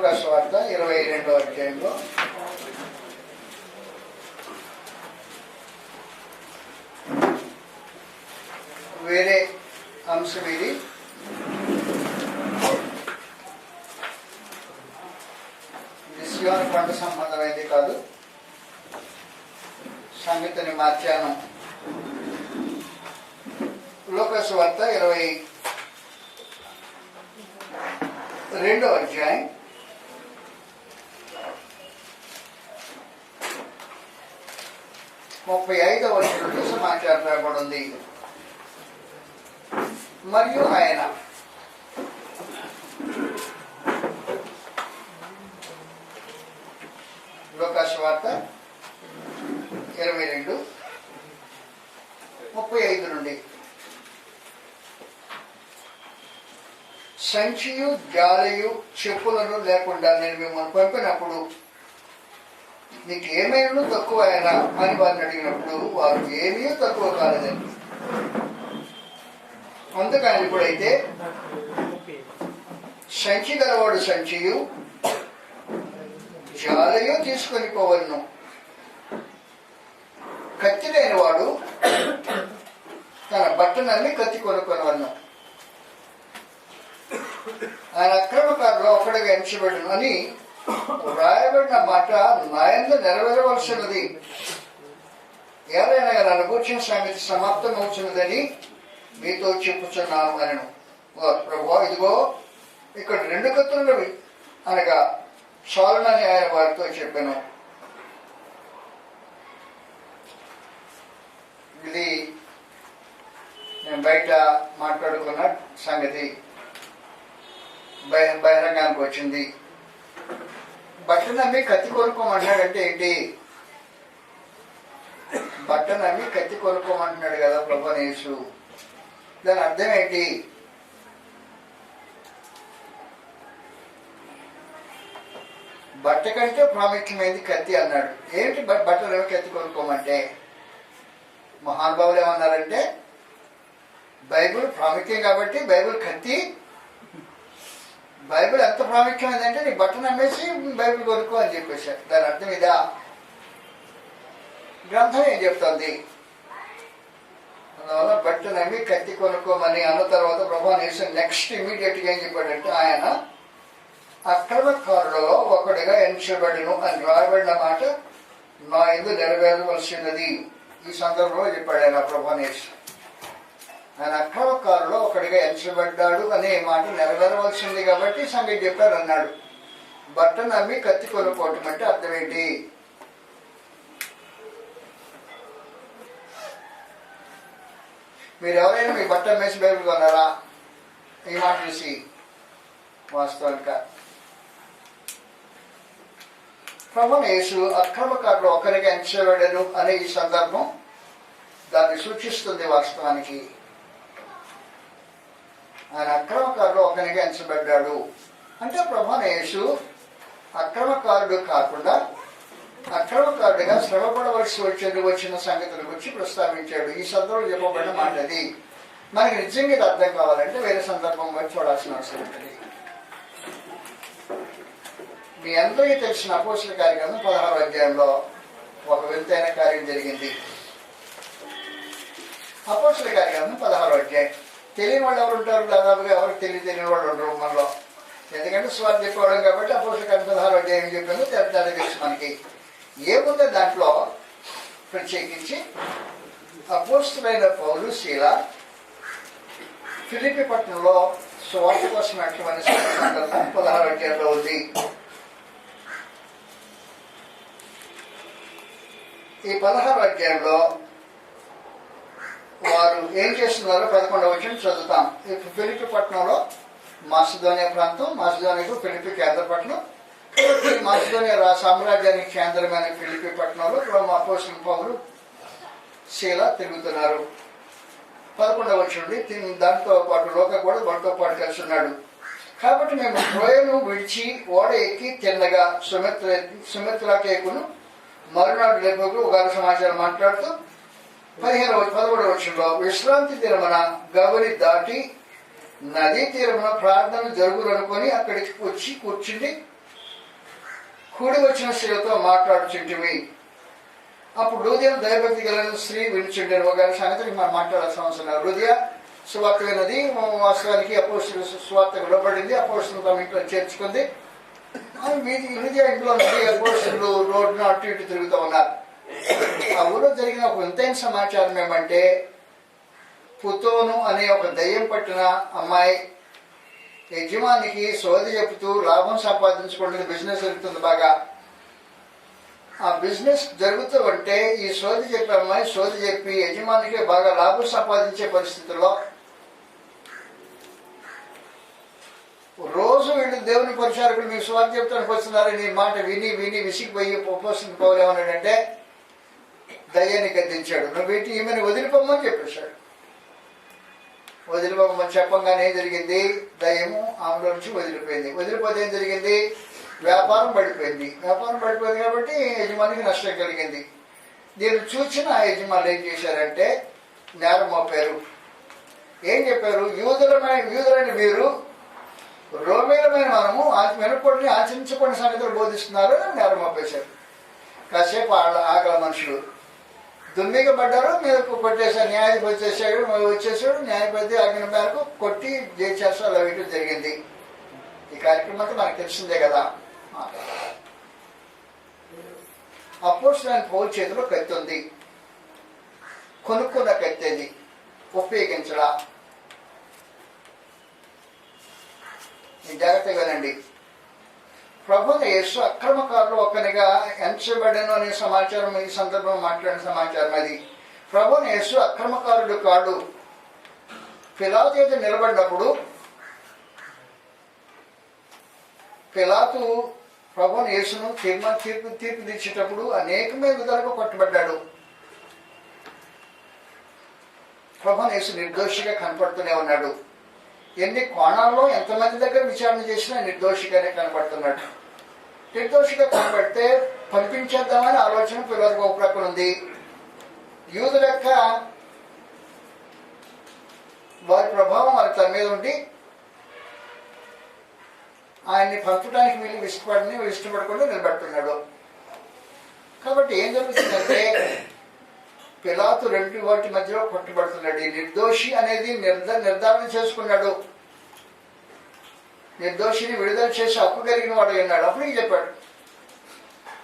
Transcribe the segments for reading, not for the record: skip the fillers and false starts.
లూకా సువార్త 22వ అధ్యాయంలో వేరే అంశం ఇది. సియోను కొండ సంబంధమైంది కాదు, సంగతిని మార్చాను. లూకా సువార్త 22వ అధ్యాయం 35వ వచనంలో సమాచారం రాబడి ఉంది. మరియు ఆయన లూకా సువార్త 22:35 నుండి, సంచియు జాలయు చెప్పులను లేకుండా నేను మిమ్మల్ని పంపినప్పుడు నీకు ఏమైనా తక్కువ అయినా అని వారిని అడిగినప్పుడు వారు ఏమీ తక్కువ కాలేదండి. అందుకని ఇప్పుడైతే సంచి గలవాడు సంచియు జాలయు తీసుకొని పోవలను, కత్తి లేని వాడు తన బట్టనల్ని కత్తి కొనుక్కొనవలను. ఆయన అక్రమకారులో ఒకటిగా ఎంచబడును అని రాయబడిన మాట నాయందు నెరవేరవలసినది. ఎవరైనా నన్ను కూర్చున్న సంగతి సమాప్తమవుతున్నదని మీతో చెప్పుచున్నాను అనను. ప్రభువా, ఇదిగో ఇక్కడ 2 కత్తులున్నవి అనగా చాలునని ఆయన వారితో చెప్పాను. ఇది నేను బయట మాట్లాడుకున్న సంగతి బహిరంగానికి వచ్చింది. బట్టను నమ్మి కత్తి కొనుక్కోమంటున్నాడంటే ఏంటి? బట్టను నమ్మి కత్తి కొనుక్కోమంటున్నాడు కదా ప్రభువైన యేసు. దాని అర్థం ఏంటి? బట్ట కంటే ప్రాముఖ్యమైనది కత్తి అన్నాడు. ఏంటి బట్టలు కత్తి కొనుక్కోమంటే? మహానుభావులు ఏమన్నారంటే, బైబిల్ ప్రాముఖ్యం కాబట్టి బైబిల్ కత్తి, బైబిల్ ఎంత ప్రాముఖ్యమైందంటే నీ బట్టను అమ్మేసి బైబిల్ కొనుక్కో అని చెప్పేశారు. దాని అర్థం ఇదా? గ్రంథం ఏం చెప్తుంది? అందువల్ల బట్టను నమ్మి కత్తి కొనుక్కోమని అన్న తర్వాత ప్రభువైన యేసు నెక్స్ట్ ఇమీడియట్గా ఏం చెప్పాడంటే, ఆయన అక్రమకారులలో ఒకటిగా ఎంచబడును అని రాయబడిన మాట నా యందు నెరవేరవలసినది. ఈ సందర్భంలో చెప్పాడు ఆయన ప్రభువైన యేసు. ఆయన అక్రమకారులో ఒకటిగా ఎంచబడ్డాడు అనే మాట నెరవేరవలసింది కాబట్టి సంగతి చెప్పారు అన్నాడు. బట్టను నమ్మి కత్తి కొనుక్కోవటం అంటే అర్థం ఏంటి? మీరు ఎవరైనా మీ బట్ట అమ్మేసి బైబిల్ కొన్నారా? ఈ మాట చూసి వాస్తవానికి ప్రభువైన యేసు అక్రమకారులు ఒకరిగా ఎంచబడను అనే ఈ సందర్భం దాన్ని సూచిస్తుంది. వాస్తవానికి ఆయన అక్రమకారులు ఒకరిగా ఎంచబడ్డాడు అంటే ప్రభువైన యేసు అక్రమకారుడు కాకుండా అక్రమకారుడిగా శ్రమపడవలసి వచ్చిన సంగతుల గురించి ప్రస్తావించాడు. ఈ సందర్భంలో చెప్పబడిన మాట అది. మనకి నిజంగా ఇది అర్థం కావాలంటే వేరే సందర్భం వచ్చి చూడాల్సిన అవసరం ఉంటుంది. మీ అందరికీ తెలిసిన అపోస్తల కార్యక్రమం 16వ అధ్యాయంలో ఒక వింతైన కార్యం జరిగింది. అపోస్తల కార్యక్రమం 16వ అధ్యాయం. తెలియని వాళ్ళు ఎవరు ఉంటారు? దాదాపుగా ఎవరికి తెలియని వాళ్ళు ఉండరు మనలో. ఎందుకంటే స్వార్థ చెప్పవడం కాబట్టి అపోస్తల కార్యక్రమం 16వ అధ్యాయం ఏం చెప్పిందో తెరతాడు తెలుసు మనకి. ఏముందో దాంట్లో ప్రత్యేకించి అపోస్తలైన పౌలు శీల ఫిలిప్పీ పట్టణంలో సువార్త కోసం అటువంటి సందర్భం 16వ అధ్యాయంలో ఉంది. ఈ 16వ అధ్యాయంలో వారు ఏం చేస్తున్నారో 11వ వచనం చదువుతాం. ఫిలిప్పీ పట్టణంలో మాసిదోనియా ప్రాంతం, మాసిదోనియాకు ఫిలిప్పీ కేంద్ర పట్టణం. మాసిదోనియా సామ్రాజ్యానికి కేంద్రమైన ఫిలిప్పీ పట్టణంలో అపోస్తలుడు పౌలు శీల తిరుగుతున్నారు. 11వ వచనం దాంతో పాటు లోక కూడా వాళ్ళతో పాటు కలిసి ఉన్నాడు. కాబట్టి మేము ట్రోయను విడిచి ఓడ ఎక్కి తిన్నగా సుమిత్రాకేకును మరునాడు లేపకు ఒక సమాచారం మాట్లాడుతూ 11వ వచనంలో విశ్రాంతి దినమున గవని దాటి నదీ తీరమున ప్రార్థన జరుగులనుకొని అక్కడికి వచ్చి కూర్చుండి కూడి వచ్చిన స్త్రీలతో మాట్లాడుచుంటివి. అప్పుడు హృదయం దైవభక్తి కలిగిన స్త్రీ వినిచుండేను. ఒక సంగతికి మనం మాట్లాడాల్సిన అవసరం లేదు. హృదయ సువార్త విన్నది, వాస్తవానికి అపోస్తుల సువార్త విడబడింది, అపోస్తులు తమ ఇంట్లో చేర్చుకుంది. హృదయ ఇంట్లో నుండి అపోస్తులు రోడ్డును అటు ఇటు తిరుగుతూ ఉన్నారు. ఆ ఊళ్ళో జరిగిన ఒక వింతైన సమాచారం ఏమంటే, పుతోను అనే ఒక దయ్యం పట్టిన అమ్మాయి యజమానికి సోది చెబుతూ లాభం సంపాదించుకుంటుంది. బిజినెస్ జరుగుతుంది బాగా. ఆ బిజినెస్ జరుగుతూ ఉంటే ఈ సోది చెప్పే అమ్మాయి సోది చెప్పి యజమానికి బాగా లాభం సంపాదించే పరిస్థితుల్లో రోజు వీళ్ళు దేవుని పరిచారకులు మీకు స్వార్థ చెప్తానికి వస్తున్నారు. నీ మాట విని విని విసిగిపోయి ఉపవాసం పోలేమన్నాడంటే దయ్యాన్ని గద్దించాడు. నువ్వు వీటి ఈమెను వదిలిపోమని చెప్పేశాడు. వదిలిపోమని చెప్పంగానే ఏం జరిగింది? దయ్యము ఆమెలో నుంచి వదిలిపోయింది. వదిలిపోతే ఏం జరిగింది? వ్యాపారం పడిపోయింది. వ్యాపారం పడిపోయింది కాబట్టి యజమానికి నష్టం కలిగింది. దీన్ని చూసిన ఆ యజమానులు ఏం చేశారంటే నేరం మోపారు. ఏం చెప్పారు? యూదులైన మీరు రోమీలమైన మనము వెనుకొడిని ఆచరించకుండా సంగతులు బోధిస్తున్నారు అని నేరం మోపేశారు. కాసేపు ఆగల మనుషులు దుమ్మిగా పడ్డారు, మీద కొట్టేశారు. న్యాయాధిపతి వచ్చేసాడు. న్యాయపతి ఆజ్ఞ మేరకు కొట్టి జైచేస్తారు. అలా వీటి జరిగింది. ఈ కార్యక్రమం అంతా మనకు తెలిసిందే కదా. అపోస్తలుడైన పౌలు చేతిలో కత్తి ఉంది. కొనుక్కున్న కత్తి అది, ఉపయోగించడా. జాగ్రత్తగా వినండి. ప్రభువుని యేసు అక్రమకారులు ఒక్కనిగా ఎంచబడను అనే సమాచారం ఈ సందర్భంలో మాట్లాడిన సమాచారం అది. ప్రభువుని యేసు అక్రమకారుడు కాడు. పిలాతు ఎదుట నిలబడినప్పుడు పిలాతు ప్రభువుని యేసును తీర్పు తీర్చేటప్పుడు అనేకమైన విధాలుగా కొట్టబడ్డాడు. ప్రభువుని యేసు నిర్దోషిగా కనపడుతూనే ఉన్నాడు. ఎన్ని కోణాల్లో ఎంతమంది దగ్గర విచారణ చేసినా నిర్దోషిగానే కనపడుతున్నాడు. నిర్దోషిగా కనబడితే పంపించేద్దామని ఆలోచన పిల్లలకు ఒక ప్రక్కన ఉంది. యూదుల యొక్క వారి ప్రభావం వారి తన మీద ఉండి ఆయన్ని పంపడానికి వీళ్ళు ఇష్టపడకుండా నిలబెడుతున్నాడు. కాబట్టి ఏం జరుగుతుందంటే పిలాతు రెండు వాటి మధ్యలో కొట్టబడుతున్నాడు. ఈ నిర్దోషి అనేది నిర్ధారణ చేసుకున్నాడు. నిర్దోషిని విడుదల చేసి హక్కు కలిగిన వాడు అన్నాడు. అప్పుడు చెప్పాడు,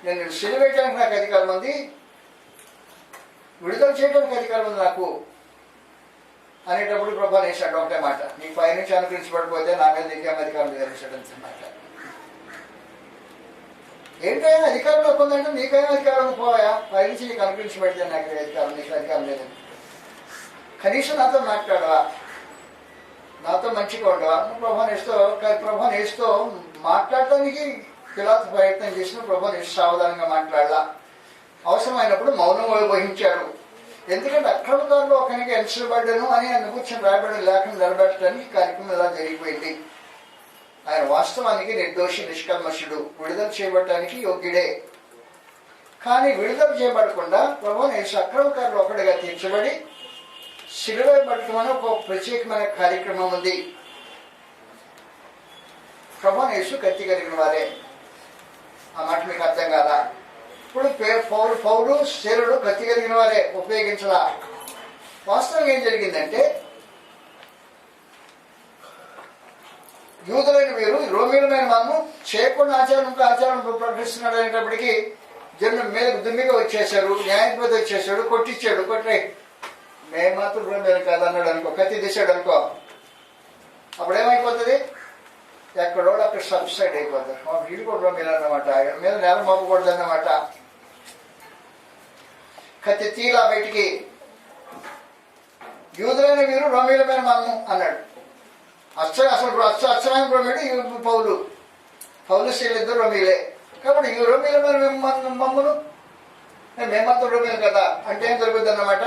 నేను సిలువేయడానికి నాకు అధికారం ఉంది, విడుదల చేయడానికి అధికారం ఉంది నాకు అనేటప్పుడు ప్రభావం వేశాడు ఒకటే మాట, నీ పై నుంచి అనుకరించబడిపోతే నా మీద నీకేం అధికారం తెలిసాడు మాట. ఏంటైనా అధికారంలో పొందంటే నీకైనా అధికారం పోయా, పై నుంచి నీకు అనుకరించబడితే నాకు అధికారం, నీకు అధికారం లేదని. కనీసం నాతో మాట్లాడవా, నాతో మంచిగా ఉండవా? ప్రభావం వేస్తూ మాట్లాడటానికి పిలాతు ప్రయత్నం చేసిన ప్రభావం వేస్తూ సావధానంగా మాట్లాడాల. అవసరమైనప్పుడు మౌనం వహించాడు. ఎందుకంటే అక్రమకారులు ఒకరికి ఎంచబడ్డను అని ఆయన కూర్చొని రాయబడిన లేఖను నిలబెట్టడానికి కార్యక్రమం ఇలా జరిగిపోయింది. ఆయన వాస్తవానికి నిర్దోషి, నిష్కల్మషుడు, విడుదల చేయబడటానికి యోగ్యుడే. కానీ విడుదల చేయబడకుండా ప్రభువుని యేసు అక్రమకారులు ఒకటిగా తీర్చబడి సిలువేయబడటం అని ఒక ప్రత్యేకమైన కార్యక్రమం ఉంది. ప్రభువుని యేసు కత్తి కలిగిన వారే. ఆ మాట మీకు అర్థం కాదా? ఇప్పుడు పౌలు శీలుడు కత్తి కలిగిన వారే, ఉపయోగించలా. వాస్తవం ఏం జరిగిందంటే యూదులైన వీరు రోమీలమైన మనము చేయకుండా ఆచారం ప్రకటిస్తున్నాడు అనేటప్పటికీ జనం మీద దుమ్మిగా వచ్చేసారు. న్యాయాధిపతి వచ్చేసాడు, కొట్టించాడు. కొట్టే మేము మాత్రం రోమీలు కాదు అన్నాడు అనుకో, కత్తి తీసాడు అనుకో, అప్పుడు ఏమైపోతుంది? ఎక్కడో అక్కడ సబ్సైడ్ అయిపోతారు. వీళ్ళు కూడా రోమీలు అన్నమాట, మీద నేల మోపకూడదు అన్నమాట. కత్తి తీలా బయటికి యూదులైన వీరు రోమీలమైన మనము అన్నాడు. అచ్చమైన రోమీడు పౌలు శీలు ఇద్దరు రోమీలే. కాబట్టి ఈ రోమీలమైన మమ్మను మేమంతా రోమీలు కదా అంటే ఏం జరుగుతుంది అన్నమాట?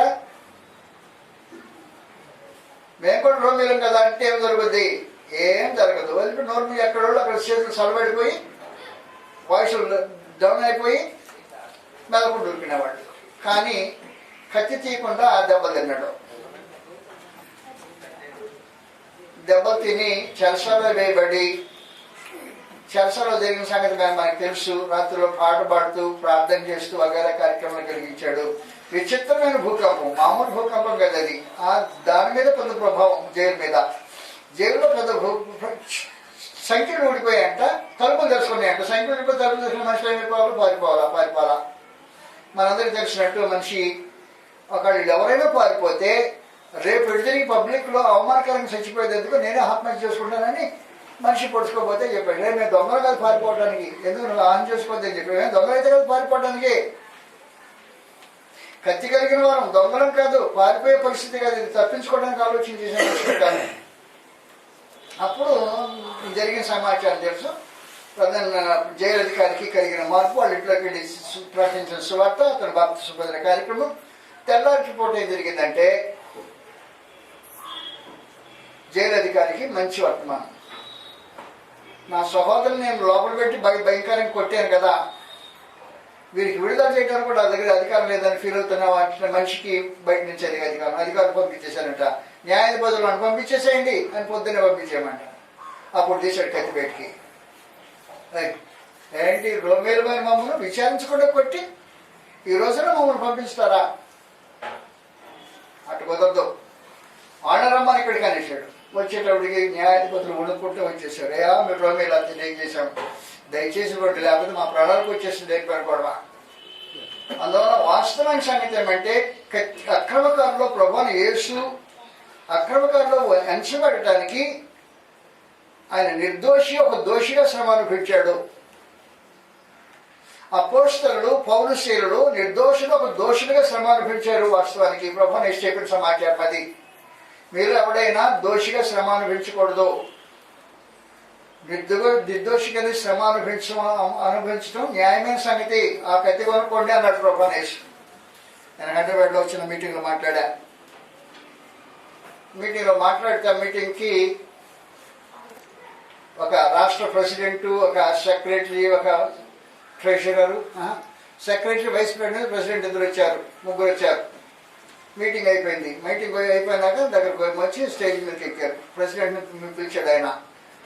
మేము కూడా రోమీలం కదా అంటే ఏం జరుగుద్ది? ఏం జరగదు. వదిలిపి నోరు మీద ఎక్కడో అక్కడ చేతులు సలబడిపోయి వాయిస్లు డౌన్ అయిపోయి మెదకు దొరికినవాడు. కానీ కత్తి తీయకుండా ఆ దెబ్బలు తిన్నాడు. దెబ్బలు తిని చెరసాలలో వేయబడి చెరసలో జరిగిన సంగతి మనకు తెలుసు. రాత్రిలో పాట పాడుతూ ప్రార్థన చేస్తూ వగైరా కార్యక్రమాలు కలిగించాడు. విచిత్రమైన భూకంపం, మామూలు భూకంపం కదా అది. దాని మీద పెద్ద ప్రభావం జైలు మీద. జైలులో పెద్ద సంఖ్యలు ఊడిపోయాయంట, తలుపులు తెలుసుకున్నాయంట. సంఖ్యలు ఊడిపోయి తలుపులు తెలుసుకున్న మనుషులు ఏం పారిపోవాలా. మనందరికీ తెలిసినట్టు మనిషి ఒకళ్ళు ఎవరైనా పారిపోతే రేపు విడిదిరిగి పబ్లిక్లో అవమానకరంగా చచ్చిపోయేందుకు నేనే ఆత్మహత్య చేసుకుంటానని మనిషి పొడుచుకోపోతే చెప్పాడు. మేము దొంగలు కాదు పారిపోవడానికి, ఎందుకు నువ్వు ఆహ్వానం చేసుకోవద్దని చెప్పి. మేము దొంగలైతే కాదు పారిపోవడానికి, కత్తి కలిగిన వారం దొంగలం కాదు, పారిపోయే పరిస్థితి కాదు, ఇది తప్పించుకోవడానికి ఆలోచన చేశాను. అప్పుడు జరిగిన సమాచారం తెలుసు. ప్రధాన జైలు అధికారికి కలిగిన మార్పు, వాళ్ళ ఇంట్లోకి వెళ్ళి ప్రకటించిన సువార్త, అతను బాప్తిస్మం పొందిన కార్యక్రమం. తెల్లారి రిపోర్ట్ ఏం జరిగిందంటే జైలు అధికారికి మంచి వర్తమానం. నా సహోదరుని నేను లోపల పెట్టి భయంకరంగా కొట్టాను కదా, వీరికి విడుదల చేయడానికి కూడా దగ్గర అధికారం లేదని ఫీల్ అవుతున్నావు అంటే మనిషికి బయట నుంచి అధికారం పంపించేశానంట. న్యాయాధిపతులను పంపించేసేయండి అని పొద్దున్నే పంపించేయమంట. అప్పుడు తీసాడు కత్తి బయటికి. ఏంటి రోమేలు మమ్మల్ని విచారించకుండా కొట్టి ఈ రోజున మమ్మల్ని పంపిస్తారా? అటు కుదరదు, ఆనరమ్మని ఇక్కడికి అనేసాడు. వచ్చేటప్పటికి న్యాయాధిపతులు వణుకుంటూ వచ్చేసాడు. మీరు రోమేలు అంత చేశాం, దయచేసి రోడ్డు లేకపోతే మా ప్రాణాలకు వచ్చేసింది ఏర్పడకూడవా. అందువల్ల వాస్తవమైన సంగతి ఏమంటే అక్రమకారులో ప్రభువుని యేసు అక్రమకారులో ఎంచబడటానికి ఆయన నిర్దోషి ఒక దోషిగా శ్రమ అనుభవించాడు. అపోస్తలుడు పౌలుశీలుడు నిర్దోషులు ఒక దోషులుగా శ్రమ అనుభవించారు. వాస్తవానికి ప్రభువుని యేసు చెప్పిన సమాచారం అది. మీరు ఎవడైనా దోషిగా శ్రమ అనుభవించకూడదు. నిర్దోషిగా శ్రమ అనుభవించడం న్యాయమైన సంగతి. ఆ కత్తి కొనుక్కోండి అన్నాడు ప్రభువుని యేసు. నేను హైదరాబాద్లో వచ్చిన మీటింగ్లో మాట్లాడితే మీటింగ్కి ఒక రాష్ట్ర ప్రెసిడెంట్, ఒక సెక్రటరీ, ఒక ట్రెషరరు, సెక్రటరీ, వైస్ ప్రెసిడెంట్ ముగ్గురు వచ్చారు. మీటింగ్ అయిపోయింది. అయిపోయినాక దగ్గరకు వచ్చి స్టేజ్ మీదకి ఎక్కారు. ప్రెసిడెంట్ పిలిచాడు. ఆయన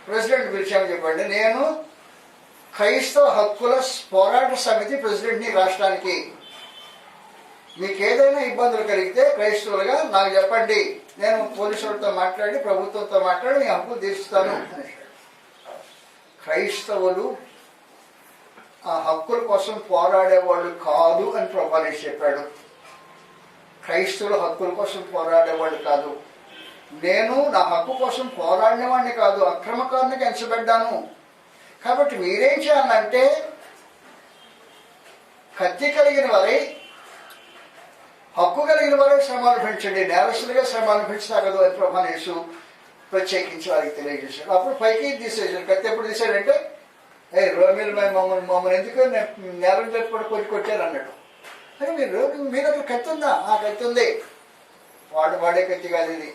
ప్రెసిడెంట్ పిలిచామని చెప్పండి, నేను క్రైస్తవ హక్కుల పోరాట సమితి ప్రెసిడెంట్ని రాష్ట్రానికి. మీకు ఏదైనా ఇబ్బందులు కలిగితే క్రైస్తవులుగా నాకు చెప్పండి, నేను పోలీసులతో మాట్లాడి ప్రభుత్వంతో మాట్లాడి మీ హక్కులు తీరుస్తాను అని. క్రైస్తవులు ఆ హక్కుల కోసం పోరాడేవాళ్ళు కాదు అని ప్రభువు చెప్పాడు. క్రైస్తవుల హక్కుల కోసం పోరాడేవాళ్ళు కాదు. నేను నా హక్కు కోసం పోరాడిన వాడిని కాదు, అక్రమకారునికి ఎంచబడ్డాను. కాబట్టి మీరేం చేయాలంటే కత్తి కలిగిన వారై హక్కు కలిగిన వారే శ్రమ అనుభవించండి, నేరస్తులుగా శ్రమ అనుభవించగలదు అని ప్రభువు యేసు ప్రత్యేకించి వారికి తెలియజేశాడు. అప్పుడు పైకి తీసేసాడు. కత్తి ఎప్పుడు తీసాడంటే రోమిల్ మమ్మల్ని ఎందుకు నేరం జరుపుకొని కొట్టారు అన్నాడు. అని మీరు అక్కడ కత్తి ఉందా? ఆ కత్తి ఉంది, వాడే కత్తి కాదు ఇది.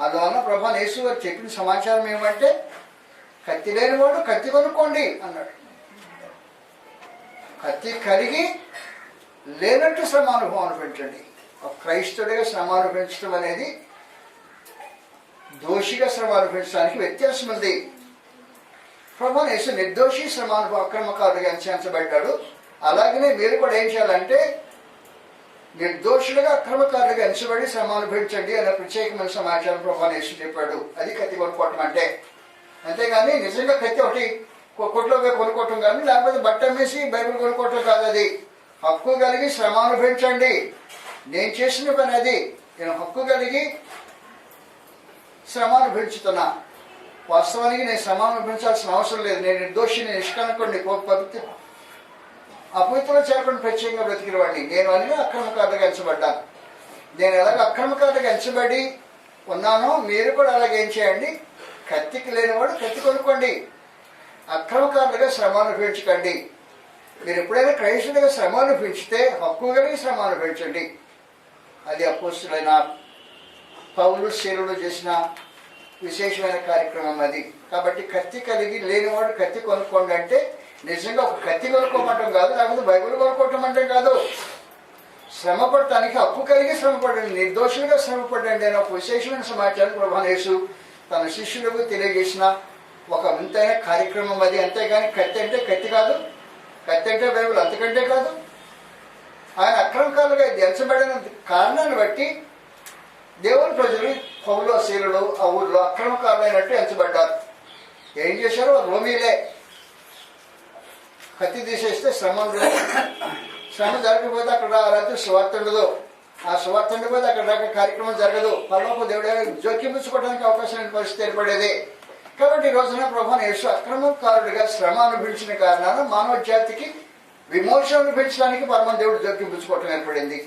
అందువల్ల ప్రభువు యేసు గారు చెప్పిన సమాచారం ఏమంటే కత్తి లేని వాడు కత్తి కొనుక్కోండి అన్నాడు. కత్తి కలిగి లేనట్టు శ్రమ అనుభవం అనిపించండి. ఒక క్రైస్తవుడిగా శ్రమ అనుభవించడం అనేది దోషిగా శ్రమ అనుభవించడానికి వ్యత్యాసం ఉంది. ప్రభువు యేసు నిర్దోషి శ్రమ అనుభవం అక్రమకారుడిగా ఎంచబడ్డాడు. అలాగనే మీరు కూడా ఏం చేయాలంటే నిర్దోషులుగా అక్రమకారులుగా ఎంచబడి శ్రమ అనుభవించండి అనే ప్రత్యేకమైన సమాచారం ప్రభువు యేసు చెప్పాడు. అది కత్తి కొనుక్కోవటం అంటే. అంతేగాని నిజంగా కత్తి ఒకటి కొట్లో కొనుక్కోవటం కానీ లేకపోతే బట్ట అమ్మేసి బైబిల్ కొనుక్కోవటం కాదు. అది హక్కు కలిగి శ్రమ అనుభవించండి. నేను చేసిన పని అది. నేను హక్కు కలిగి శ్రమ అనుభవించుతున్నా. వాస్తవానికి నేను శ్రమ అనుభవించాల్సిన అవసరం లేదు. నేను నిర్దోషిని, నిష్కలంకుడిని, అపవిత్రులు చేరకుండా ప్రత్యేకంగా బ్రతికిన వాడిని. నేను అన్ని అక్రమకారులుగా ఎంచబడ్డాను. నేను ఎలాగ అక్రమకారులుగా ఎంచబడి ఉన్నానో మీరు కూడా అలాగే ఏం చేయండి, కత్తికి లేనివాడు కత్తి కొనుక్కోండి. అక్రమకారులుగా శ్రమ అనుభవించకండి. మీరు ఎప్పుడైనా క్రైస్తవులుగా శ్రమ అనుభవించితే హక్కు కలిగి శ్రమ అనుభవించండి. అది అపోస్తలులైన పౌలు శీలుడు చేసిన విశేషమైన కార్యక్రమం అది. కాబట్టి కత్తి కలిగి లేనివాడు కత్తి కొనుక్కోండి అంటే నిజంగా ఒక కత్తి కొనుక్కోమంటాం కాదు, లేకపోతే బైబిల్ కొనుక్కోవటం అంటే కాదు. శ్రమ పడటానికి హక్కు కలిగి శ్రమ పడండి, నిర్దోషులుగా శ్రమ పడండి అనే ఒక విశేషమైన సమాచారం ప్రభువు యేసు తన శిష్యులకు తెలియజేసిన ఒక వింతైన కార్యక్రమం అది. అంతేగాని కత్తి అంటే కత్తి కాదు, కత్తి అంటే బైబిల్ అంతకంటే కాదు. ఆయన అక్రమకాలుగా ఎంచబడిన కారణాన్ని బట్టి దేవుని ప్రజలు పౌలు శీలుడు ఆ ఊళ్ళో అక్రమకారులైనట్టు ఎంచబడ్డారు. ఏం చేశారు? రోమీలే. కత్తి తీసేస్తే శ్రమ జరగకపోతే అక్కడ రాత్రి సువార్త ఉండదు. ఆ సువార్త ఉండకపోతే అక్కడ దాకా కార్యక్రమం జరగదు. పరలోక దేవుడే జోక్యమించుకోవడానికి అవకాశం లేని పరిస్థితి ఏర్పడేది. కాబట్టి ఈ రోజున ప్రభువుని యేసు అక్రమకారుడిగా శ్రమ అనుభవించిన కారణాన మానవ జాతికి విమోచన అనుభవించడానికి పరమ దేవుడు జోక్యమించుకోవటం ఏర్పడింది.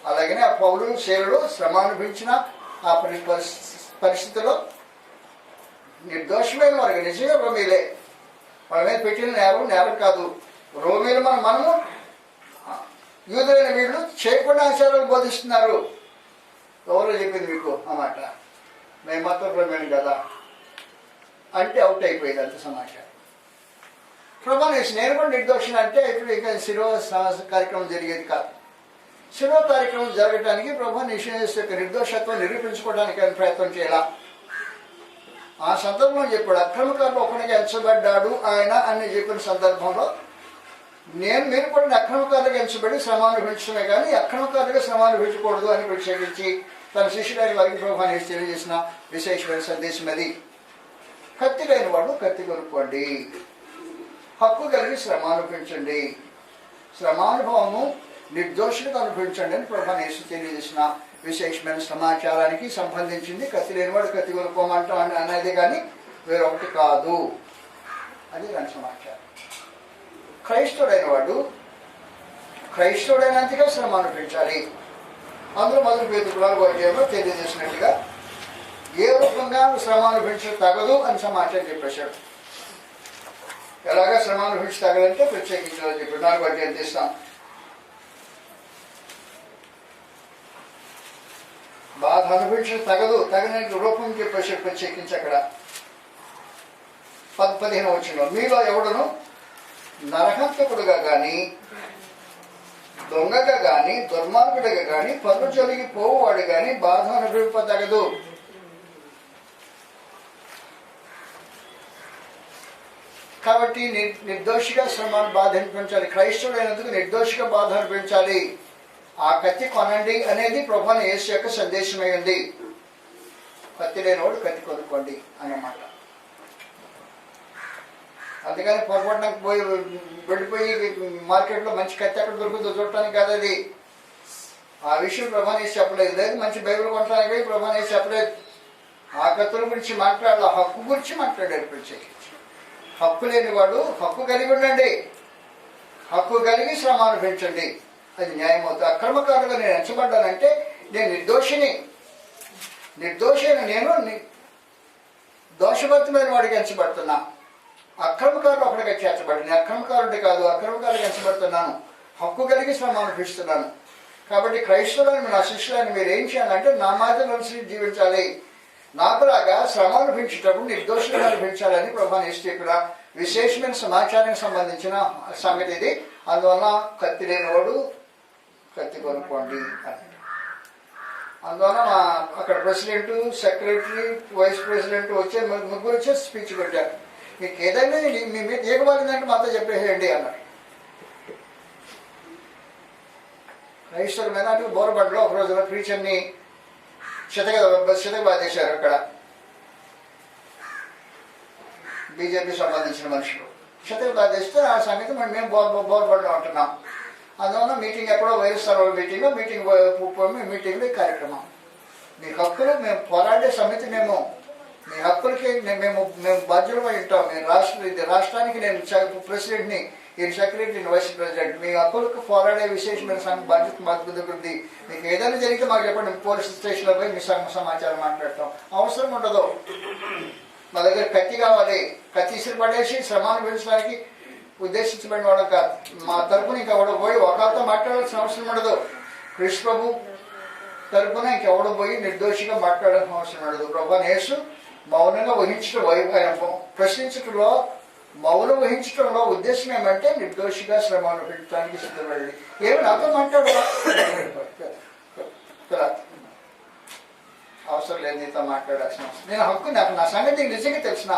అలాగనే ఆ పౌలు శీలుడు శ్రమ అనుభవించిన ఆ పరిస్థితిలో నిర్దోషమైన వారికి నిజంగా రోమీలే. వాళ్ళ మీద పెట్టిన నేరం కాదు. రోమీలు మనము యూదులైన వీళ్ళు చేయకుండా ఆచారాలు బోధిస్తున్నారు. ఎవరో చెప్పింది మీకు ఆ మాట? మేము మాత్రం రోమీలు కదా అంటే అవుట్ అయిపోయింది అంత సమాచారం. ప్రభానేసి నేను కూడా నిర్దోషిని అంటే ఇప్పుడు ఇంకా శిరో కార్యక్రమం జరిగేది కాదు. శిరో కార్యక్రమం జరగడానికి ప్రభు నిషేధ యొక్క నిర్దోషత్వం నిరూపించుకోవడానికి ఆయన ప్రయత్నం చేయాల. ఆ సందర్భంలో చెప్పాడు, అక్రమకారులు ఒకరికి ఎంచబడ్డాడు ఆయన అని చెప్పిన సందర్భంలో మీరు కూడా అక్రమకారులుగా ఎంచబడి శ్రమానుభవించడమే కానీ అక్రమకారులుగా శ్రమానుభవించకూడదు అని ప్రత్యేకించి తన శిష్యుడైన వారికి ప్రభు అనేసి తెలియజేసిన విశేషమైన సందేశం అది. కత్తి లేని వాడు కత్తి కొనుక్కోండి, హక్కు కలిగి శ్రమానుభవించండి, శ్రమానుభవము నిర్దోషులకు అనుభవించండి అని ప్రభు అనేసి తెలియజేసిన విశేషమైన సమాచారానికి సంబంధించింది. కత్తి లేనివాడు కత్తి కొనుక్కోమంటాం అనేది కానీ వేరొకటి కాదు. అది దాని సమాచారం. క్రైస్తవుడైనంతగా శ్రమ అనుభవించాలి. అందులో మొదటి పేతురు 4వ అధ్యాయంలో తెలియజేసినట్టుగా ఏ రూపంగా శ్రమ అనుభవించడం తగదు అని సమాచారం చెప్పేశాడు. ఎలాగా శ్రమ అనుభవించి తగదంటే ప్రత్యేకించాలని చెప్పాడు. 4వ అధ్యాయం తీస్తాం. బాధ అనుభవించడం తగదు, తగిన రూపం చెప్పేసాడు ప్రత్యేకించి అక్కడ 15వ వచనంలో, మీలో ఎవడును నరహంతకుడుగా కానీ దొంగగా కానీ దుర్మార్గుడిగా కానీ పన్ను జొలిగి పోవువాడు కానీ బాధ అనుభవింపదగదు. కాబట్టి నిర్దోషిగా శ్రమను బాధ అనిపించాలి. క్రైస్తవుడైనందుకు నిర్దోషిగా బాధ అనిపించాలి. ఆ కత్తి కొనండి అనేది ప్రభువుని యేసు యొక్క సందేశమై ఉంది. కత్తి లేనివాడు కత్తి కొనుక్కోండి అన్నమాట. అందుకని పొరపాటున వెళ్ళిపోయి మార్కెట్లో మంచి కత్తి ఎక్కడ దొరుకుతుందో చూడటానికి కాదు అది. ఆ విషయం ప్రభువుని యేసు చెప్పలేదు. లేదు మంచి బైబిల్ కొనడానికి ప్రభువుని యేసు చెప్పలేదు. ఆ కత్తుల గురించి మాట్లాడాలి, హక్కు గురించి మాట్లాడారు ప్రత్యేకించి. హక్కు లేనివాడు హక్కు కలిగి ఉండండి, హక్కు కలిగి శ్రమ అనుభవించండి, అది న్యాయం అవుతుంది. అక్రమకారులుగా నేను ఎంచబడ్డానంటే నేను నిర్దోషైన నేను దోషభరితమైన వాడికి ఎంచబడుతున్నా. అక్రమకారులు ఒకటిగా చేర్చబడి నేను అక్రమకారుడి కాదు, అక్రమకారుడికి ఎంచబడుతున్నాను, హక్కు కలిగి శ్రమ అనుభవిస్తున్నాను. కాబట్టి క్రైస్తవులను నా శిష్యులను మీరు ఏం చేయాలంటే నా మాదిరిని అనుసరించి జీవించాలి, నాకులాగా శ్రమ అనుభవించేటప్పుడు నిర్దోషంగా అనుభవించాలని ప్రభువుని యేసు చెప్పిన విశేషమైన సమాచారానికి సంబంధించిన సంగతి ఇది. అందువల్ల కత్తి లేనివాడు కత్తి కొనుక్కోండి అని. అందువల్ల మా అక్కడ ప్రెసిడెంట్, సెక్రటరీ, వైస్ ప్రెసిడెంట్ వచ్చే ముగ్గురు వచ్చే స్పీచ్ పెట్టారు. మీకు ఏదైనా మీ మీద ఏకబాలిందంటే మాతో చెప్పేసేయండి అన్నారు. క్రైస్తవుల మీద అంటే బోరబండలో ఒక రోజున ప్రీచర్ని బాధేశారు. అక్కడ బీజేపీ సంబంధించిన మనుషులు బాధేస్తే ఆ సంగతి మేము బోరబండలో ఉంటున్నాం. అందువల్ల మీటింగ్ ఎక్కడో వైఎస్ఆర్ మీటింగ్లో కార్యక్రమం. మీ హక్కులు మేము పోరాడే సమితి, మీ హక్కులకి మేము బాధ్యులమై ఉంటాం. రాష్ట్రానికి నేను ప్రెసిడెంట్ని, ఈ సెక్రటరీని, వైస్ ప్రెసిడెంట్. మీ హక్కులకు పోరాడే విశేషమైన బాధ్యత మాకు దగ్గరుంది. మీకు ఏదైనా జరిగితే మాకు చెప్పండి, పోలీస్ స్టేషన్లో పోయి మీ సమాచారం మాట్లాడతాం. అవసరం ఉండదు. మా దగ్గర కత్తి కావాలి, కత్తి ఇసురు పడేసి శ్రమాన్ని పెంచడానికి ఉద్దేశించబడిన వాడు కాదు. మా తరపున ఇంకెవడో పోయి ఒకరితో మాట్లాడాల్సిన అవసరం ఉండదు. కృష్ణ ప్రభు తరపున ఇంకెవడో పోయి నిర్దోషిగా మాట్లాడాల్సిన అవసరం ఉండదు. ప్రభువుని యేసు మౌనంగా వహించడం, ప్రశ్నించడంలో మౌనం వహించడంలో ఉద్దేశం ఏమంటే నిర్దోషిగా శ్రమ అనుభవించడానికి సిద్ధపడండి. ఏమి నాతో మాట్లాడు, అవసరం లేదు నీతో మాట్లాడాల్సిన అవసరం. నేను హక్కు, నాకు నా సంగతి నిజంగా తెలిసిన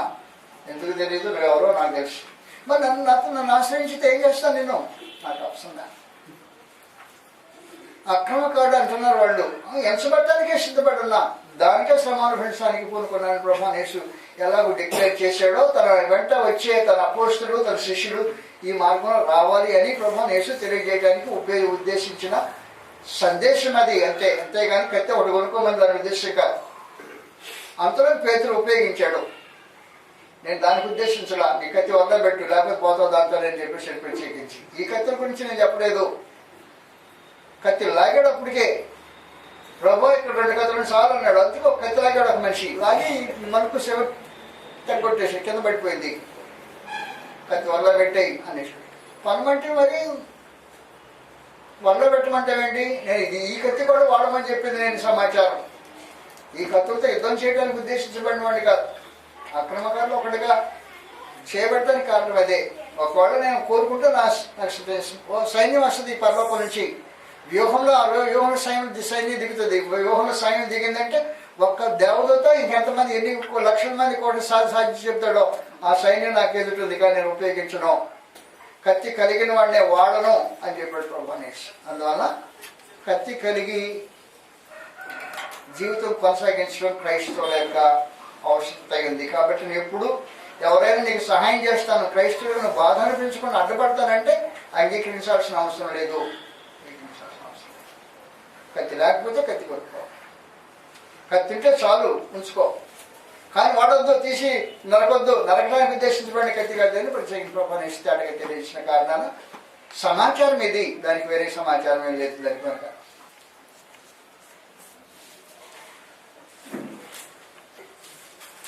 ఎందుకు తెలియదు, నువ్వెవరో నాకు తెలుసు. మరి నన్ను ఆశ్రయించితే ఏం చేస్తాను నేను? నాకు అవసరం. అక్రమకాడు అంటున్నారు వాళ్ళు. ఎంచబడటానికే సిద్ధపడి ఉన్నా, దానికే శ్రమ అనుభవించడానికి పూనుకున్నాను ప్రభు యేసు ఎలాగో డిక్లేర్ చేశాడో, తన వెంట వచ్చే తన అపోస్తులు, తన శిష్యులు ఈ మార్గంలో రావాలి అని ప్రభు యేసు తెలియజేయడానికి ఉద్దేశించిన సందేశం అది. అంతేగాని కత్తి ఒకటి కొనుక్కోమని దాని ఉద్దేశం కాదు. అంతలో పేతురు ఉపయోగించాడు. నేను దానికి ఉద్దేశించలా, నీ కత్తి వల్ల పెట్టు, లేకపోతే పోతావు దాంతో నేను చెప్పేసి ప్రత్యేకించి. ఈ కత్తుల గురించి నేను చెప్పలేదు. కత్తి లాగేటప్పటికే ప్రభు ఇక్కడ 2 కత్తులను చాలు అన్నాడు. అందుకే ఒక కత్తి లాగాడు ఒక మనిషి. లాగి మనకు సెవ తగ్గొట్టేసి కింద పడిపోయింది. కత్తి వల్ల పెట్టాయి అనేసి పనమంటే మరి వల్ల పెట్టమంటావేంటి? నేను ఈ కత్తి కూడా వాడమని చెప్పింది నేను సమాచారం. ఈ కత్తులతో యుద్ధం చేయడానికి ఉద్దేశించబడిన వాడిని కాదు, అక్రమకారులు ఒకటిగా చేయబడటానికి కారణం అదే. ఒకవేళ నేను కోరుకుంటే నా సైన్యం వస్తుంది ఈ పర్లోకం నుంచి. వ్యూహంలో సైన్యం దిగుతుంది. వ్యూహంలో సైన్యం దిగిందంటే ఒక్క దేవదూత ఇంకెంతమంది ఎన్ని లక్షల మంది కూడా సాధించి చెప్తాడో ఆ సైన్యం నాకు ఎదుటుంది, కానీ నేను ఉపయోగించను. కత్తి కలిగిన వాడినే వాడను అని చెప్పాడు ప్రభు అనేసి. అందువల్ల కత్తి కలిగి జీవితం కొనసాగించడం క్రైస్తవుల యొక్క అవసరత ఉంది. కాబట్టి నేను ఎప్పుడు ఎవరైనా నీకు సహాయం చేస్తాను, క్రైస్తవులను బాధ అనిపించుకుని అడ్డుపడతానంటే అంగీకరించాల్సిన అవసరం లేదు. కత్తి లేకపోతే కత్తి కొట్టుకో, కత్తి తింటే చాలు ఉంచుకో, కానీ వాడొద్దు, తీసి నరకొద్దు. నరకడానికి ఉద్దేశించబడిన కత్తి కాదని ప్రత్యేక ప్రభావం తేటగా తెలియజేసిన కారణాన సమాచారం ఇది, దానికి వేరే సమాచారం ఏం లేదు. దానికి కనుక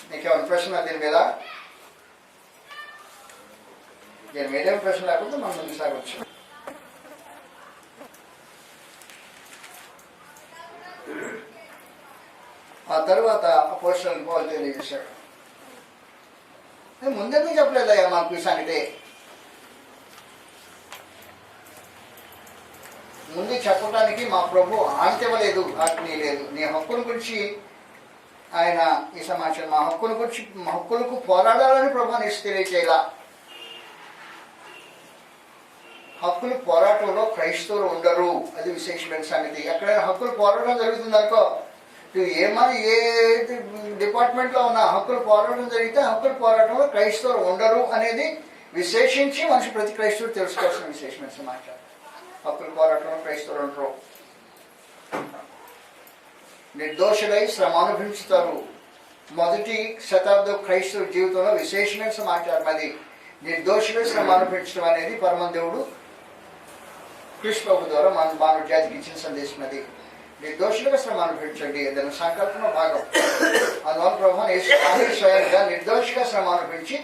నీకేమైనా ప్రశ్న దీని మీద? దీని మీద ఏం ప్రశ్న లేకపోతే మనం ముందు సాగవచ్చు. ఆ తర్వాత అపోస్తలుని పౌలు తెలియజేశాడు. ముందెందుకు చెప్పలేదయ్యా మాకు ఈ సంగతి? ముందు చెప్పడానికి మా ప్రభు ఆజ్ఞ ఇవ్వలేదు, ఆజ్ఞ లేదు. నీ హక్కుల గురించి ఆయన ఈ సమాచారం మా హక్కులకు పోరాడాలని ప్రభు నీకు తెలియచేయాల. హక్కులు పోరాటంలో క్రైస్తవులు ఉండరు, అది విశేషమైన సంగతి. ఎక్కడైనా హక్కులు పోరాటం జరుగుతుంది అనుకో, నువ్వు ఏ డిపార్ట్మెంట్లో ఉన్నా హక్కులు పోరాటం జరిగితే హక్కుల పోరాటంలో క్రైస్తవులు ఉండరు అనేది విశేషించి ప్రతి క్రైస్తవుడు తెలుసుకోవాల్సిన విశేషమైన సమాచారం. హక్కుల పోరాటంలో క్రైస్తవులు ఉండరు. నిర్దోషులై శ్రమ అనుభవించుతారు. మొదటి శతాబ్దం క్రైస్తవ జీవితంలో విశేషమైన సమాచారం అది. నిర్దోషులై శ్రమ అనుభవించడం అనేది పరమదేవుడు క్రీస్తు ప్రభు ద్వారా మానవ జాతికి ఇచ్చిన సందేశం అది. నిర్దోషులుగా శ్రమ అనుభవించండి, దాని సంకల్పంలో భాగం. అందువల్ల ప్రభు స్వయంగా నిర్దోషిగా శ్రమ అనుభవించి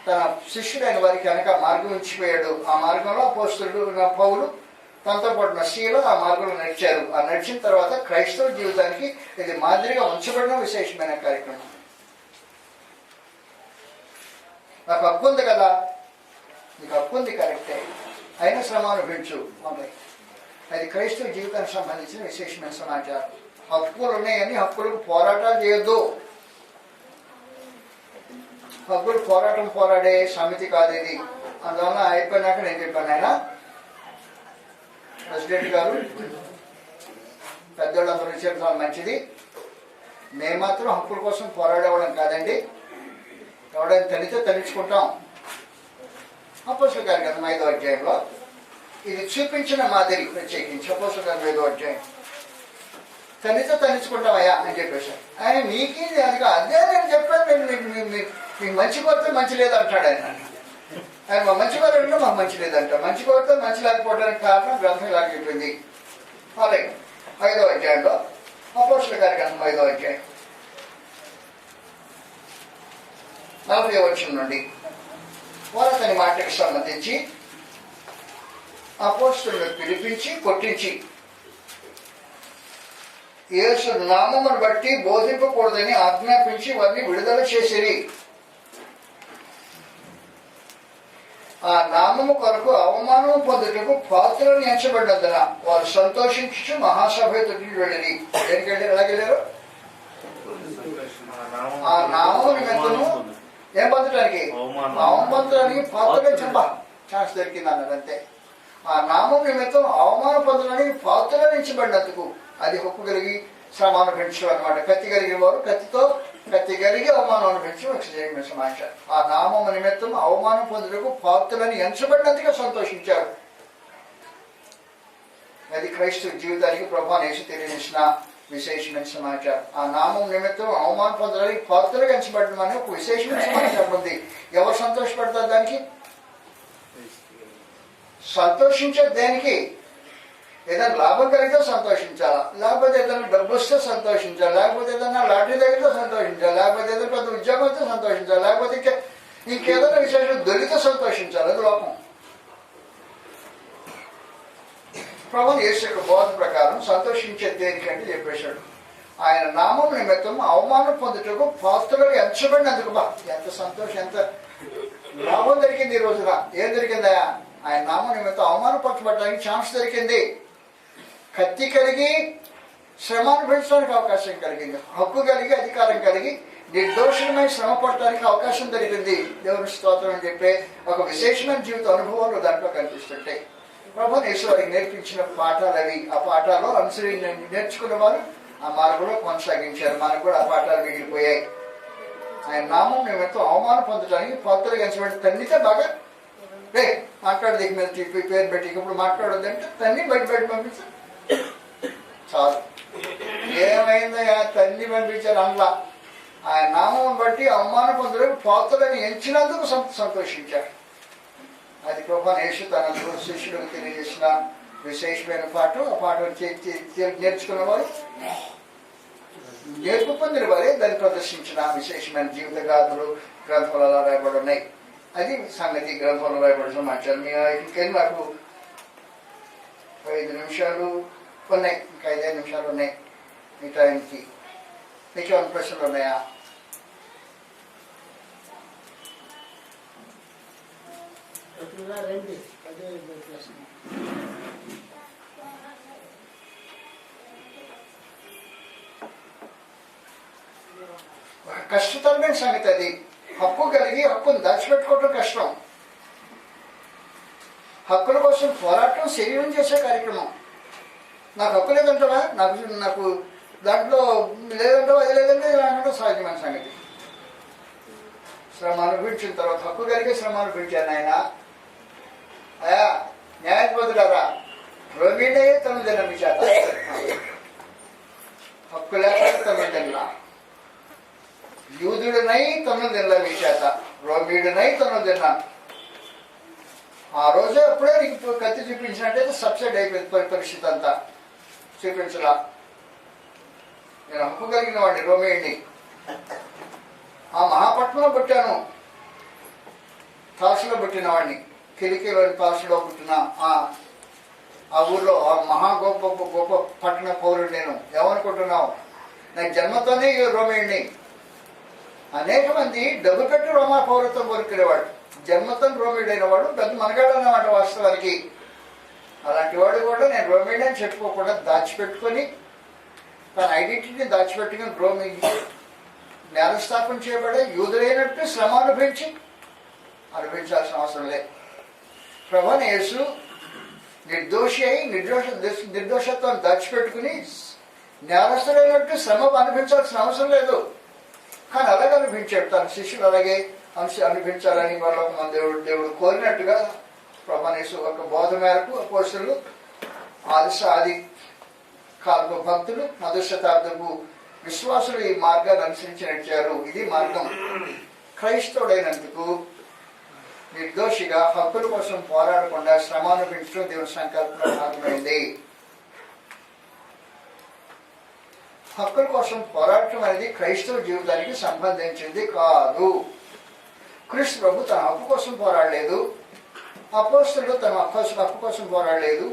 తన శిష్యుడైన వారికి కనుక మార్గం ఇచ్చిపోయాడు. ఆ మార్గంలో అపోస్తలుడు పౌలు తనతో పాటు నశీలో ఆ మార్గంలో నడిచారు. ఆ నడిచిన తర్వాత క్రైస్తవ జీవితానికి ఇది మాదిరిగా ఉంచబడిన విశేషమైన కార్యక్రమం. నాకు హక్కు ఉంది కదా, నీకు హక్కు ఉంది కరెక్టే, అయినా శ్రమ అనుభవించు. అది క్రైస్తవ జీవితానికి సంబంధించిన విశేషమైన సమాచారం. హక్కులు ఉన్నాయని హక్కులకు పోరాటాలు చేయొద్దు. హక్కులు పోరాడే సమితి కాదు ఇది. అందువల్ల అయిపోయినాక నేను చెప్పాను, ఆయన ప్రెసిడెంట్ గారు పెద్దోళ్ళందరూ ఇచ్చేది చాలా మంచిది, మేము మాత్రం హక్కుల కోసం పోరాడేవాళ్ళం కాదండి. ఎవడైనా తనితే తనించుకుంటాం. అపోస్తలుల కార్యక్రమం 5వ అధ్యాయంలో ఇది చూపించిన మాదిరి ప్రత్యేకించి అపోస్తలుల కార్యక్రమం 5వ అధ్యాయం. తనితో తనించుకుంటామయ్యా అని చెప్పేసి ఆయన నీకు అదే నేను చెప్పాను, మీకు మంచి కోరితే మంచి లేదంటాడు ఆయన. ఆయన మా మంచి కోరంటే మాకు మంచి లేదంట. మంచి కోరితే మంచి లేకపోవడానికి కారణం గ్రంథం ఇలా చెప్పింది. అలాగే 5వ అధ్యాయంలో అపోస్తలుల కార్యక్రమం 5వ అధ్యాయం 40వ వచనం నుండి వారు అతని మాటకి సంబంధించి అపోస్తలులను పిలిపించి కొట్టించి యేసు నామమును బట్టి బోధింపకూడదని ఆజ్ఞాపించి వారిని విడుదల చేసిరి. ఆ నామము కొరకు అవమానం పొందుటకు పాత్రలు ఎంచబడ్డందున వారు సంతోషించి మహాసభ ఎదుటికి వెళ్ళిరి. దేనికి వెళ్ళారు? ఎలాగెళ్ళారు? ఆ నామము నిమిత్తము ఏం పొందడానికి? అవమానం పొందడానికి పాత్రగా చెప్పా ఛాన్స్ దొరికింది అన్నాడు అంతే. ఆ నామం నిమిత్తం అవమానం పొందడానికి పాత్రగా నిలిచబడినందుకు అది హక్కు కలిగి శ్రమ అనుభవించడం అనమాట. కత్తి కలిగిన వారు కత్తి కలిగి అవమానం అనుభవించడం సమాచారం. ఆ నామం నిమిత్తం అవమానం పొందుటకు పాత్రలని ఎంచబడినందుగా సంతోషించారు. అది క్రైస్తవ జీవితానికి ప్రభువును యేసు తెలియజేసిన విశేషమైన సమాచారం. ఆ నామం నిమిత్తం అవమానం పొందడానికి పాత్రగా ఎంచబడడం అనే ఒక విశేషమైన సమాచారం ఉంది. ఎవరు సంతోషపడతారు దానికి? సంతోషించే దేనికి? ఏదైనా లాభం కలిగితే సంతోషించాలా, లేకపోతే ఏదైనా డబ్బు వస్తే సంతోషించాలి, లేకపోతే ఏదైనా లాటరీ తగిలితే సంతోషించాలి, లేకపోతే ఏదైనా పెద్ద ఉద్యోగం వస్తే సంతోషించాలి, లేకపోతే ఇంకేదైనా విశేషం దొరికితే సంతోషించాలి. అది లోపం. ప్రభువు యేసు యొక్క బోధ ప్రకారం సంతోషించే దేనికంటే చెప్పేశాడు. ఆయన నామం నిమిత్తం అవమానం పొందుటకు పాత్రలు ఎంచబడినందుకు ఎంత సంతోషం, ఎంత లాభం దొరికింది ఈ రోజున. ఏం దొరికిందా? ఆయన నామం నిమిత్తం అవమానపరచబడడానికి ఛాన్స్ దొరికింది. కత్తి కలిగి శ్రమ అనుభవించడానికి అవకాశం కలిగింది. హక్కు కలిగి అధికారం కలిగి నిర్దోషమైన శ్రమ పడటానికి అవకాశం దొరికింది. దేవుని స్తోత్రం అని చెప్పే ఒక విశేషమైన జీవిత అనుభవాలు దాంట్లో కనిపిస్తుంటాయి. ప్రభువు యేసు వారికి నేర్పించిన పాఠాలు అవి. ఆ పాఠాలు అనుసరించి నేర్చుకున్న వారు ఆ మార్గంలో కొనసాగించారు. మనకు కూడా ఆ పాఠాలు మిగిలిపోయాయి. ఆయన నామం నిమిత్తం అవమానం పొందడానికి పాత్రగా ఎంచబడి తన్నితే బాగా రే మాట్లాడు, దిగు మీద చెప్పి పేరు పెట్టి ఇప్పుడు మాట్లాడొద్దంటే తన్ని బయట పంపించారు చాలు. ఏమైందా తల్లి పంపించారు అందులో. ఆయన నామం బట్టి అవమానం పొందడానికి పాత్రలను ఎంచినందుకు సంతోషించారు. అది ప్రభువు యేసు తన శిష్యులకు తెలియజేసిన విశేషమైన పాఠం. ఆ పాఠం నేర్చుకున్న వారు నేర్పు పొందిన వారే దాన్ని ప్రదర్శించిన విశేషమైన జీవిత గాథలు గ్రంథాలలో రాయబడి ఉన్నాయి. అది సంగతి గ్రంథంలో రాయబడిన సమాచారం. ఇంకేం నాకు 5 నిమిషాలు ఉన్నాయి, ఇంకా 5 నిమిషాలు ఉన్నాయి ఈ టైంకి. మీకు ఏమైనా ప్రశ్నలు ఉన్నాయా? కష్టతరమైన సంగతి అది. హక్కు కలిగి హక్కును దాచిపెట్టుకోవడం కష్టం. హక్కుల కోసం పోరాటం శరీరం చేసే కార్యక్రమం. నాకు హక్కు లేదంటావా, నాకు దాంట్లో లేదంటావా, అది లేదంటే ఇలాంటి సహజమైన సంగతి. శ్రమ అనుభవించిన తర్వాత హక్కు కలిగి శ్రమ అనుభవించాను. ఆయన అయా న్యాయపతులారా రోమిడే తమిళ మీ చేత హక్కు లేక తమిళ యూదుడినై తను తినలే మీ చేత, రోమీడునై తను తిన్నాను. ఆ రోజే అప్పుడే నీకు కత్తి చూపించినట్టయితే సబ్సైడ్ అయిపోయింది పరిస్థితి అంతా. చూపించలా. నేను హక్కు కలిగిన వాడిని, రోమేయుడిని. ఆ మహాపట్నంలో పుట్టాను, తాసులో పుట్టిన వాడిని. కిలికీలోని తాసులో పుట్టిన ఆ ఊర్లో ఆ మహా గొప్ప పట్టణ పౌరుడు నేను. ఏమనుకుంటున్నావు? నేను జన్మతోనే రోమేయుడిని. అనేక మంది డబ్బు పెట్టి రోమా పౌరత్వం కోరుకునేవాడు. జన్మతో రోమిడైన వాడు పెద్ద మనగాడు అన్నమాట వాస్తవానికి. అలాంటి వాడు కూడా నేను రోమిడ్ అని చెప్పుకోకుండా దాచిపెట్టుకొని తన ఐడెంటిటీని దాచిపెట్టుకుని రోమి నేరస్థాపన చేయబడే యూదులైనట్టు శ్రమ అనుభవించాల్సిన అవసరం లేదు. ప్రభువు యేసు నిర్దోషి అయి నిర్దోషత్వాన్ని దాచిపెట్టుకుని నేరస్తులైనట్టు శ్రమ అనుభవించాల్సిన అవసరం లేదు. కానీ అలాగే అనిపించాడు. తన శిష్యులు అలాగే అనిపించాలని వాళ్ళ దేవుడు కోరినట్టుగా ప్రభువు యేసు ఒక బోధ మేరకు అపోస్తలులు ఆది కాలపు భక్తులు మొదటి శతాబ్దపు విశ్వాసులు ఈ మార్గాన్ని అనుసరించి నడిచారు. ఇది మార్గం. క్రైస్తవుడైనందుకు నిర్దోషిగా హక్కుల కోసం పోరాడకుండా శ్రమ అనుభవించడం దేవుని సంకల్పంలో భాగమైంది. హక్కుల కోసం పోరాటం అనేది క్రైస్తవ జీవితానికి సంబంధించింది కాదు. క్రీస్తు ప్రభు తన హక్కు కోసం పోరాడలేదు. అపోస్తలులు తమ హక్కు కోసం పోరాడలేదు.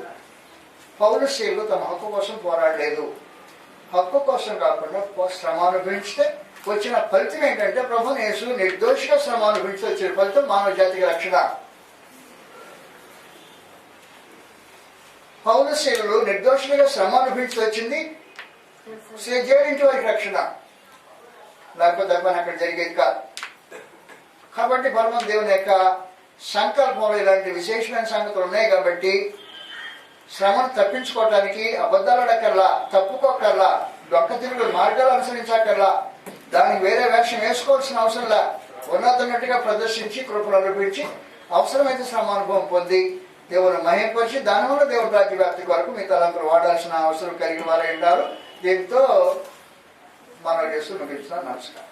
పౌరస్త్రీలు తమ హక్కు కోసం పోరాడలేదు. హక్కు కోసం కాకుండా శ్రమ అనుభవించితే వచ్చిన ఫలితం ఏంటంటే ప్రభువు యేసు నిర్దోషిగా శ్రమ అనుభవించి వచ్చిన ఫలితం మానవ జాతికి రక్షణ. పౌరస్త్రీలు నిర్దోషులుగా శ్రమ అనుభవించి వచ్చింది జేడింటి వారికి రక్షణ. లేకపోతే అక్కడ జరిగేది కాదు. కాబట్టి పరమ దేవుని యొక్క సంకల్పంలో ఇలాంటి విశేషమైన సంగతులు ఉన్నాయి కాబట్టి శ్రమను తప్పించుకోవటానికి అబద్ధాలకల్లా, తప్పుకోకర్లా, దొక్క తిరుగుడు మార్గాలు అనుసరించకర్లా, దానికి వేరే వేషం వేసుకోవాల్సిన అవసరంలా ఉన్నతున్నట్టుగా ప్రదర్శించి కృపను అనుభవించి అవసరమైతే శ్రమ అనుభవం పొంది దేవుని మహింపరిచి దానివల్ల దేవుని రాజ్య వ్యాప్తి కొరకు మీ తలంపులు వాడాల్సిన అవసరం కలిగిన వారే ఉంటారు. దీంతో మన యేసు ముగించిన నమస్కారం.